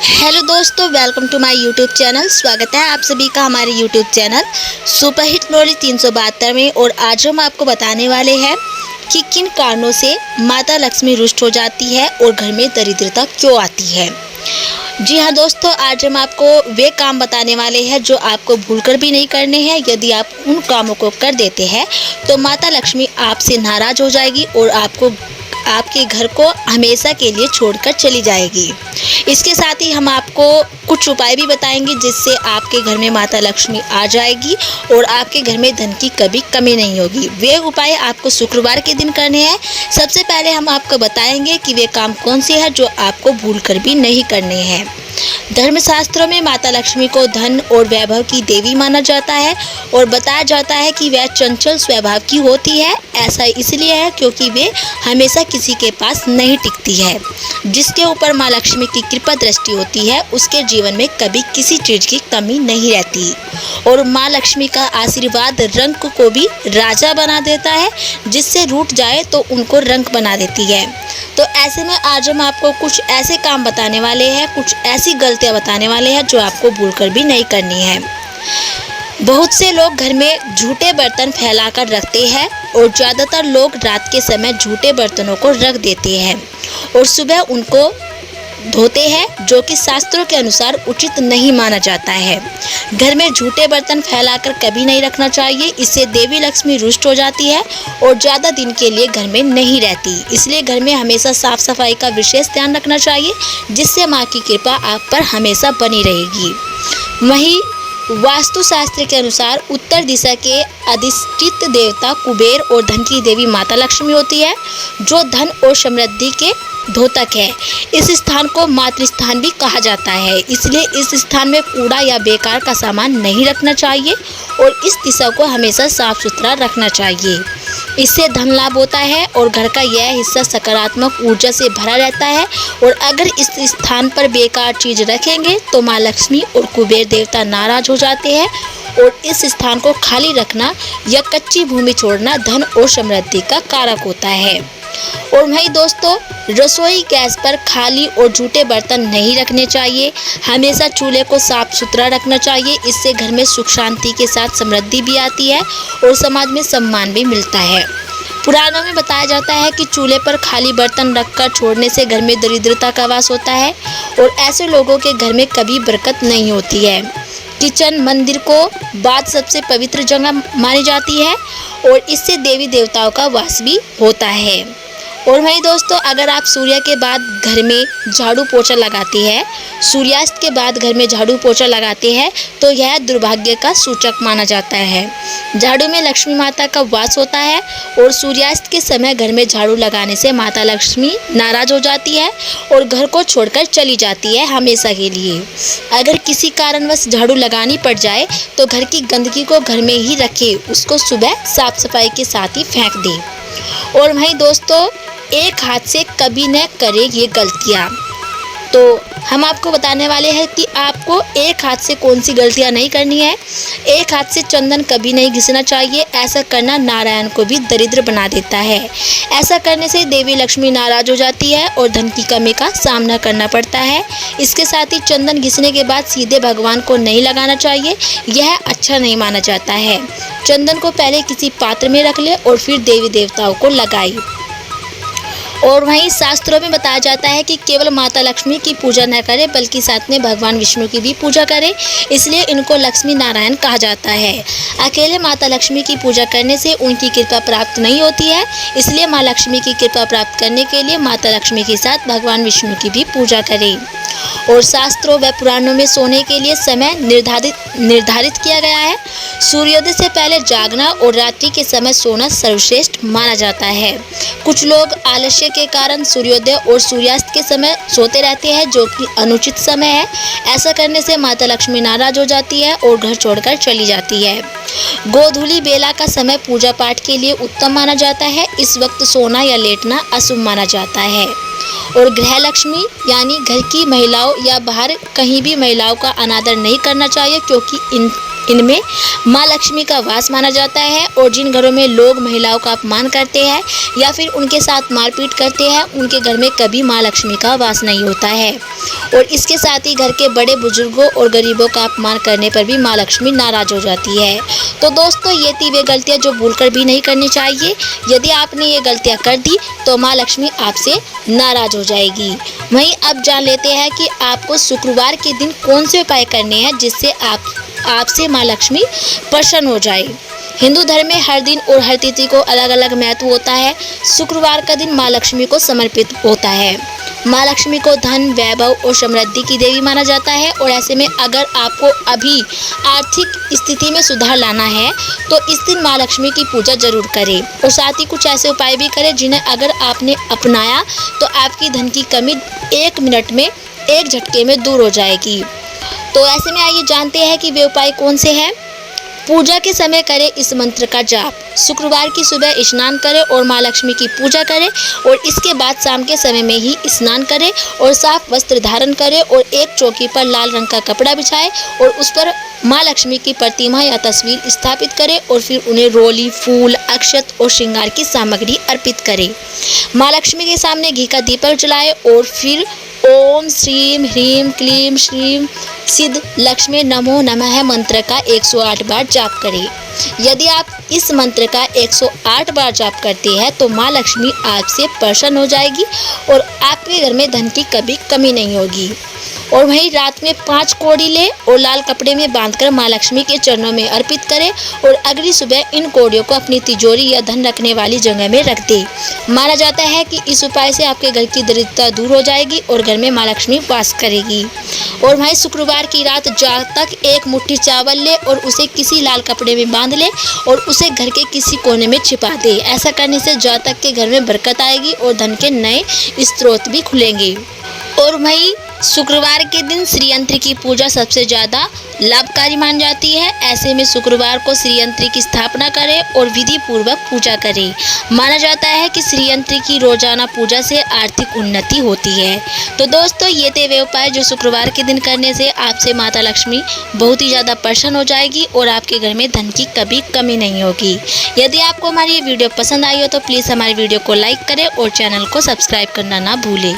Hello दोस्तों, welcome to my YouTube channel. स्वागत है आप सभी का हमारे यूट्यूब चैनल सुपरहिट नॉलेज 372 में। और आज हम आपको बताने वाले हैं कि किन कारणों से माता लक्ष्मी रुष्ट हो जाती है और घर में दरिद्रता क्यों आती है। जी हाँ दोस्तों, आज हम आपको वे काम बताने वाले हैं जो आपको भूलकर भी नहीं करने हैं। यदि आप उन कामों को कर देते हैं तो माता लक्ष्मी आपसे नाराज हो जाएगी और आपके घर को हमेशा के लिए छोड़कर चली जाएगी। इसके साथ ही हम आपको कुछ उपाय भी बताएंगे जिससे आपके घर में माता लक्ष्मी आ जाएगी और आपके घर में धन की कभी कमी नहीं होगी। वे उपाय आपको शुक्रवार के दिन करने हैं। सबसे पहले हम आपको बताएंगे कि वे काम कौन से हैं जो आपको भूलकर भी नहीं करने हैं। धर्मशास्त्रों में माता लक्ष्मी को धन और वैभव की देवी माना जाता है और बताया जाता है कि वह चंचल स्वभाव की होती है। ऐसा इसलिए है क्योंकि वे हमेशा किसी के पास नहीं टिकती है। जिसके ऊपर माँ लक्ष्मी की कृपा दृष्टि होती है उसके जीवन में कभी किसी चीज की कमी नहीं रहती। और माँ लक्ष्मी का आशीर्वाद रंक को भी राजा बना देता है, जिससे रूठ जाए तो उनको रंक बना देती है। तो ऐसे में आज हम आपको कुछ ऐसे काम बताने वाले हैं, कुछ ऐसी गलतियां बताने वाले हैं जो आपको भूलकर भी नहीं करनी है। बहुत से लोग घर में झूठे बर्तन फैलाकर रखते हैं और ज़्यादातर लोग रात के समय झूठे बर्तनों को रख देते हैं और सुबह उनको धोते हैं, जो कि शास्त्रों के अनुसार उचित नहीं माना जाता है। घर में झूठे बर्तन फैलाकर कभी नहीं रखना चाहिए, इससे देवी लक्ष्मी रुष्ट हो जाती है और ज़्यादा दिन के लिए घर में नहीं रहती। इसलिए घर में हमेशा साफ सफाई का विशेष ध्यान रखना चाहिए, जिससे माँ की कृपा आप पर हमेशा बनी रहेगी। वहीं वास्तुशास्त्र के अनुसार उत्तर दिशा के अधिष्ठित देवता कुबेर और धन की देवी माता लक्ष्मी होती है, जो धन और समृद्धि के द्योतक है। इस स्थान को मातृस्थान भी कहा जाता है, इसलिए इस स्थान में कूड़ा या बेकार का सामान नहीं रखना चाहिए और इस दिशा को हमेशा साफ सुथरा रखना चाहिए। इससे धन लाभ होता है और घर का यह हिस्सा सकारात्मक ऊर्जा से भरा रहता है। और अगर इस स्थान पर बेकार चीज रखेंगे तो माँ लक्ष्मी और कुबेर देवता नाराज हो जाते हैं और इस स्थान को खाली रखना या कच्ची भूमि छोड़ना धन और समृद्धि का कारक होता है। और वहीं दोस्तों, रसोई गैस पर खाली और झूठे बर्तन नहीं रखने चाहिए। हमेशा चूल्हे को साफ सुथरा रखना चाहिए, इससे घर में सुख शांति के साथ समृद्धि भी आती है और समाज में सम्मान भी मिलता है। पुराणों में बताया जाता है कि चूल्हे पर खाली बर्तन रखकर छोड़ने से घर में दरिद्रता का वास होता है और ऐसे लोगों के घर में कभी बरकत नहीं होती है। किचन मंदिर को बाद सबसे पवित्र जगह मानी जाती है और इससे देवी देवताओं का वास भी होता है। और वहीं दोस्तों, अगर आप सूर्य के बाद घर में झाड़ू पोछा लगाते हैं, सूर्यास्त के बाद घर में झाड़ू पोछा लगाते हैं तो यह दुर्भाग्य का सूचक माना जाता है। झाड़ू में लक्ष्मी माता का वास होता है और सूर्यास्त के समय घर में झाड़ू लगाने से माता लक्ष्मी नाराज हो जाती है और घर को छोड़कर चली जाती है हमेशा के लिए। अगर किसी कारणवश झाड़ू लगानी पड़ जाए तो घर की गंदगी को घर में ही रखे, उसको सुबह साफ सफाई के साथ ही फेंक दे। और वहीं दोस्तों, एक हाथ से कभी न करें ये गलतियाँ। तो हम आपको बताने वाले हैं कि आपको एक हाथ से कौन सी गलतियाँ नहीं करनी है। एक हाथ से चंदन कभी नहीं घिसना चाहिए, ऐसा करना नारायण को भी दरिद्र बना देता है। ऐसा करने से देवी लक्ष्मी नाराज हो जाती है और धन की कमी का सामना करना पड़ता है। इसके साथ ही चंदन घिसने के बाद सीधे भगवान को नहीं लगाना चाहिए, यह अच्छा नहीं माना जाता है। चंदन को पहले किसी पात्र में रख ले और फिर देवी देवताओं को लगाए। और वहीं शास्त्रों में बताया जाता है कि केवल माता लक्ष्मी की पूजा न करें बल्कि साथ में भगवान विष्णु की भी पूजा करें, इसलिए इनको लक्ष्मी नारायण कहा जाता है। अकेले माता लक्ष्मी की पूजा करने से उनकी कृपा प्राप्त नहीं होती है, इसलिए माँ लक्ष्मी की कृपा प्राप्त करने के लिए माता लक्ष्मी के साथ भगवान विष्णु की भी पूजा करें। और शास्त्रों व पुराणों में सोने के लिए समय निर्धारित किया गया है। सूर्योदय से पहले जागना और रात्रि के समय सोना सर्वश्रेष्ठ माना जाता है। कुछ लोग आलस्य के कारण सूर्योदय और सूर्यास्त के समय सोते रहते हैं, जो कि अनुचित समय है। ऐसा करने से माता लक्ष्मी नाराज हो जाती है और घर छोड़कर चली जाती है। गोधूली बेला का समय पूजा पाठ के लिए उत्तम माना जाता है। इस वक्त सोना या लेटना अशुभ माना जाता है। और गृह लक्ष्मी यानी घर की महिलाओं या बाहर कहीं भी महिलाओं का अनादर नहीं करना चाहिए, क्योंकि इनमें माँ लक्ष्मी का वास माना जाता है और जिन घरों में लोग महिलाओं का अपमान करते हैं या फिर उनके साथ मारपीट करते हैं उनके घर में कभी माँ लक्ष्मी का वास नहीं होता है। और इसके साथ ही घर के बड़े बुजुर्गों और गरीबों का अपमान करने पर भी माँ लक्ष्मी नाराज हो जाती है। तो दोस्तों ये थी वे गलतियाँ जो भूलकर भी नहीं करनी चाहिए। यदि आपने ये गलतियाँ कर दी तो माँ लक्ष्मी आपसे नाराज हो जाएगी। वहीं अब जान लेते हैं कि आपको शुक्रवार के दिन कौन से उपाय करने हैं जिससे आपसे माँ लक्ष्मी प्रसन्न हो जाए। हिंदू धर्म में हर दिन और हर तिथि को अलग अलग महत्व होता है। शुक्रवार का दिन माँ लक्ष्मी को समर्पित होता है। माँ लक्ष्मी को धन, वैभव और समृद्धि की देवी माना जाता है और ऐसे में अगर आपको अभी आर्थिक स्थिति में सुधार लाना है तो इस दिन माँ लक्ष्मी की पूजा जरूर करें और साथ ही कुछ ऐसे उपाय भी करें जिन्हें अगर आपने अपनाया तो आपकी धन की कमी 1 मिनट में, एक झटके में दूर हो जाएगी। तो ऐसे में आइए जानते हैं कि वे उपाय कौन से हैं। पूजा के समय करें इस मंत्र का जाप। शुक्रवार की सुबह स्नान करें और माँ लक्ष्मी की पूजा करें और इसके बाद शाम के समय में ही स्नान करें और साफ वस्त्र धारण करें और एक चौकी पर लाल रंग का कपड़ा बिछाएं और उस पर माँ लक्ष्मी की प्रतिमा या तस्वीर स्थापित करें और फिर उन्हें रोली, फूल, अक्षत और श्रृंगार की सामग्री अर्पित करें। माँ लक्ष्मी के सामने घी का दीपक जलाएं और फिर ओम श्रीम ह्रीम क्लीम श्रीम सिद्ध लक्ष्मी नमो नमः मंत्र का 108 बार जाप करें। यदि आप इस मंत्र का 108 बार जाप करते हैं तो माँ लक्ष्मी आपसे प्रसन्न हो जाएगी और आपके घर में धन की कभी कमी नहीं होगी। और वहीं रात में 5 कौड़ी लें और लाल कपड़े में बांधकर माँ लक्ष्मी के चरणों में अर्पित करें और अगली सुबह इन कौड़ियों को अपनी तिजोरी या धन रखने वाली जगह में रख दें। माना जाता है कि इस उपाय से आपके घर की दरिद्रता दूर हो जाएगी और घर में माँ लक्ष्मी वास करेगी। और वहीं शुक्रवार की रात जहाँ तक 1 मुट्ठी चावल ले और उसे किसी लाल कपड़े में बांध ले और उसे घर के किसी कोने में छिपा दे। ऐसा करने से जहाँ तक के घर में बरकत आएगी और धन के नए स्रोत भी खुलेंगे। और वहीं शुक्रवार के दिन श्री यंत्र की पूजा सबसे ज़्यादा लाभकारी मानी जाती है। ऐसे में शुक्रवार को श्री यंत्र की स्थापना करें और विधि पूर्वक पूजा करें। माना जाता है कि श्री यंत्र की रोजाना पूजा से आर्थिक उन्नति होती है। तो दोस्तों ये थे वे उपाय जो शुक्रवार के दिन करने से आपसे माता लक्ष्मी बहुत ही ज़्यादा प्रसन्न हो जाएगी और आपके घर में धन की कभी कमी नहीं होगी। यदि आपको हमारी ये वीडियो पसंद आई हो तो प्लीज़ हमारी वीडियो को लाइक करें और चैनल को सब्सक्राइब करना ना भूलें।